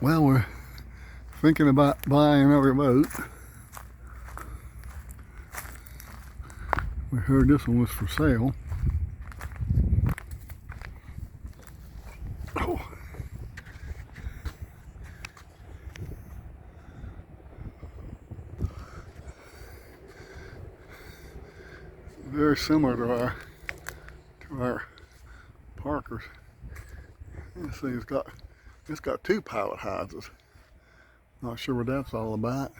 Well, we're thinking about buying another boat. We heard this one was for sale. Oh. Very similar to our Parkers. This thing's got two pilot houses. Not sure what that's all about.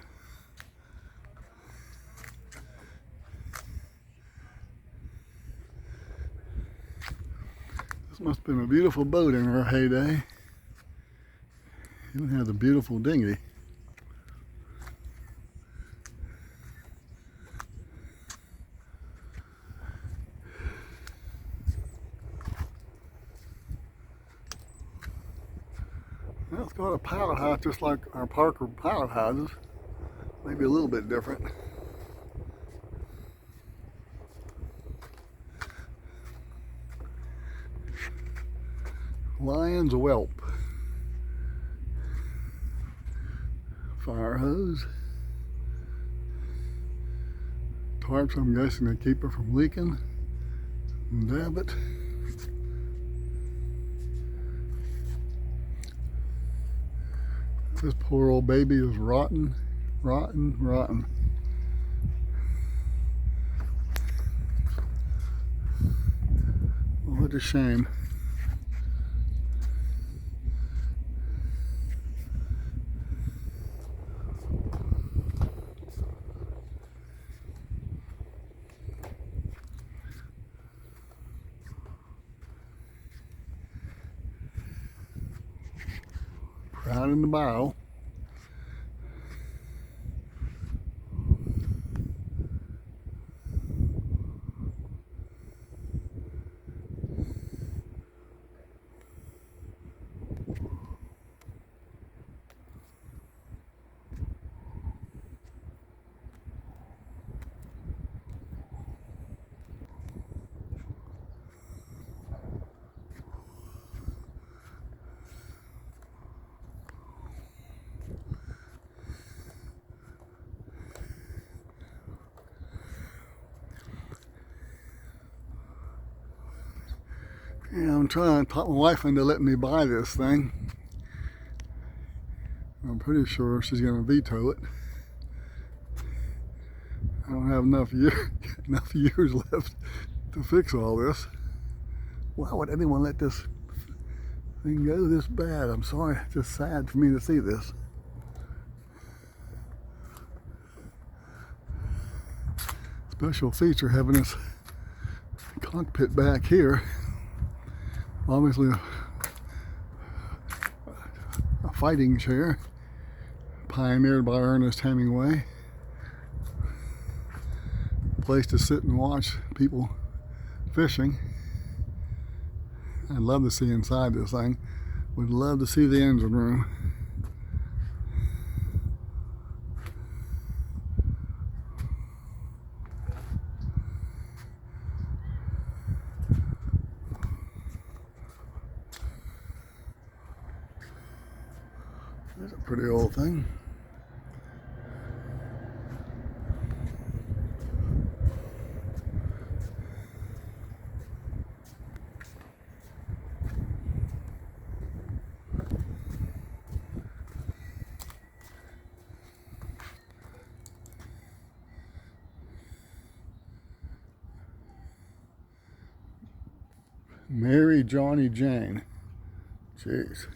This must have been a beautiful boat in her heyday. Even has a beautiful dinghy. Well, it's got a pilot house just like our Parker pilot houses. Maybe a little bit different. Lion's Whelp. Fire hose. Tarps, I'm guessing, to keep her from leaking. Davit. This poor old baby is rotten, rotten, rotten. What a shame. Proud in the bow. Yeah, I'm trying to talk my wife into letting me buy this thing. I'm pretty sure she's going to veto it. I don't have enough years left to fix all this. Why would anyone let this thing go this bad? I'm sorry, it's just sad for me to see this. Special feature having this cockpit back here. Obviously a fighting chair, pioneered by Ernest Hemingway. Place to sit and watch people fishing. I'd love to see inside this thing. Would love to see the engine room. There's a pretty old thing. Mary, Johnny, Jane. Jeez.